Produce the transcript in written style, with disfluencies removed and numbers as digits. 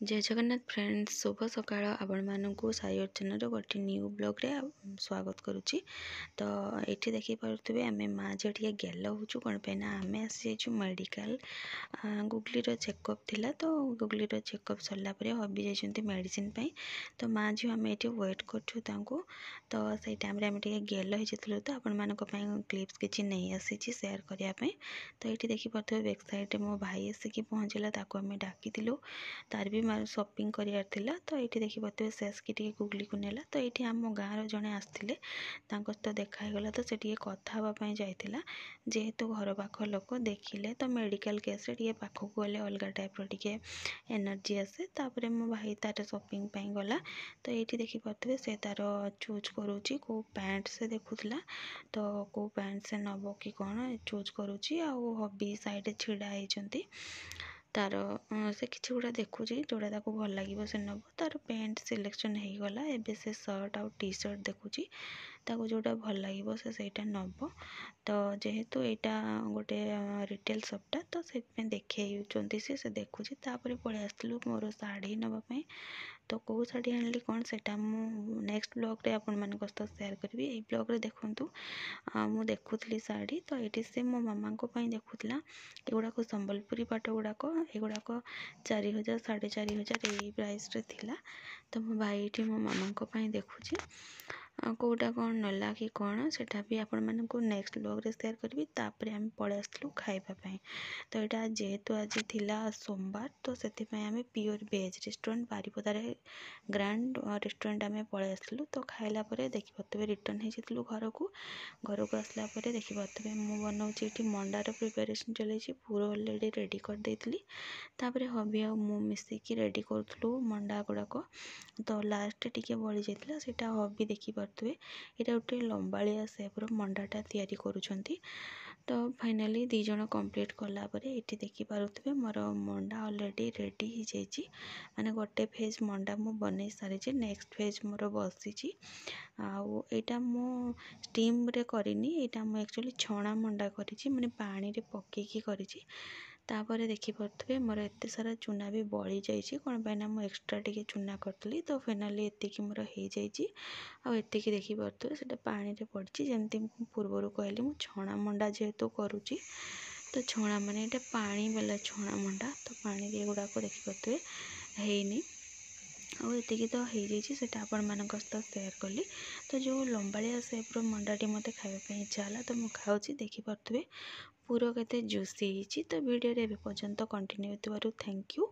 जय जगन्नाथ फ्रेंड्स शुभ सकाळ आपण मानकु साई अर्चनार गोटे न्यू ब्लॉग रे स्वागत करुच्ची। तो ये देखी पारे आम माँ झे टे गेल होचु कौन पे ना आम आसी मेडिकल गुगली चेकअप थिला। तो गुगली चेकअप सरला हबी जाइछन्ती मेडिसिन पई। तो माँ झी आम ये वेट करछु तांको। तो से टाइम रे आम टे गेल होइछिलु। तो आपण मानक पई क्लिप्स किछि नहीं आसीछि शेयर करिया पई। तो ये देखी पारे बैक साइड मो भाई आसिक पहुँचला ताको आम डाकिलु तार भी शॉपिंग करार थिला। तो ये देखी पारे सेस की गुगली को नेला। तो ये आम गाँव जड़े आसते सहित देखागला। तो से कथा हाँपाई जाइला जेहेतु घर पाख लोक देखिले तो मेडिकल केस रे पाखक गले अलग टाइप रे एनर्जी आसे। तापर मो भाई तार शॉपिंग पाई गला। तो ये देखी पारे से तार चूज करुच्ची कौ पैंट से देखुला। तो कौ पैंट से नब कि कौन चूज करुच्ची। हबी साइड छिड़ा होती तार से किसी गुड़ा देखुची जोड़ा ताको भल लगे से नब। तार पैंट सिलेक्शन हो गला। एबे से शर्ट आउ टी शर्ट देखुची ताको जोड़ा भल लगे से सेटा नब। तो जेहेतु यहाँ गोटे रिटेल शॉपटा तो से देखी से देखुची। तापर पलि आसलु मोर शाढ़ी नापी। तो कौ शाढ़ी आनली कौन से नेक्स्ट ब्लॉग रे आपण मान सहित शेयर करी। ये ब्लॉग रे देखु मु देखुली शाढ़ी। तो ये से मो मामा देखुला एगुड़ाक संबलपुरी पाट गुड़ाक एगुड़ाक 4000 4500 यही प्राइस रे थिला। तो मो भाई ये मो मामा देखुची कौटा कौन नला कि कौन सेटा भी आपण मानक नेक्स्ट ब्लॉग रे शेयर करी। तापर आम पलि आसलु खाइबापी। तो यहाँ जेहेतु आज थिला सोमवार तो से आम प्योर वेज रेस्टोरेंट बारिपदार ग्रांड रेस्टोरेंट आम पलि आसलु। तो खाइला देखी पारे रिटर्न हो घर को आसला देखी पारे मु बनाऊँगी ये मंडार प्रिपेरेसन चलती पूरा अलरेडी रेडी कर देती। तापर हबी आ मु मिसिकी रेडी करूँ मंडा गुड़ाक। तो लास्ट टिके बड़ी जाता सेटा हबी देखी पारे यहाँ गोटे लंबाଳିଆ सेप्र मंडाटा तैयारी करुँच। तो फाइनाली दी जन कंप्लीट कलापर ये देखी पारे मोर मंडा अलरेडी रेडी हो जाइए। माने गोटे फेज मंडा मु बन सारी नेक्स्ट फेज मोर बसी। आईटा मु स्टीम रे करनी यहाँ मुझे एक्चुअली छणा मंडा करी माने पानी रे पकेकी करी। तापर देखी पारे मोर एत सारा चूना भी बड़ी जाइए कौन पाइना मु एक्सट्रा टिके चूना करी। तो फाइनाली एतिकी मोर हो जाइए। आतिकी देखी पारे से पानी रे पड़ी जमती पूर्वर कहली मु छणा मंडा जेहेतु करुच्ची। तो छणा माने ये पानी वाला छणा मंडा। तो पानी रे गुड़ाक देखी पारे हैनी आती तो हो जाइए आपण मान सहित शेयर कली। तो जो लंबाଳିଆ सेप्र मंडाटी मत खावाई इच्छा है तो मुझे खाऊँ देखी पारे पूरा केते जूसी। तो वीडियो रे पर्यंत कंटिन्यू होइतिबारु थैंक यू।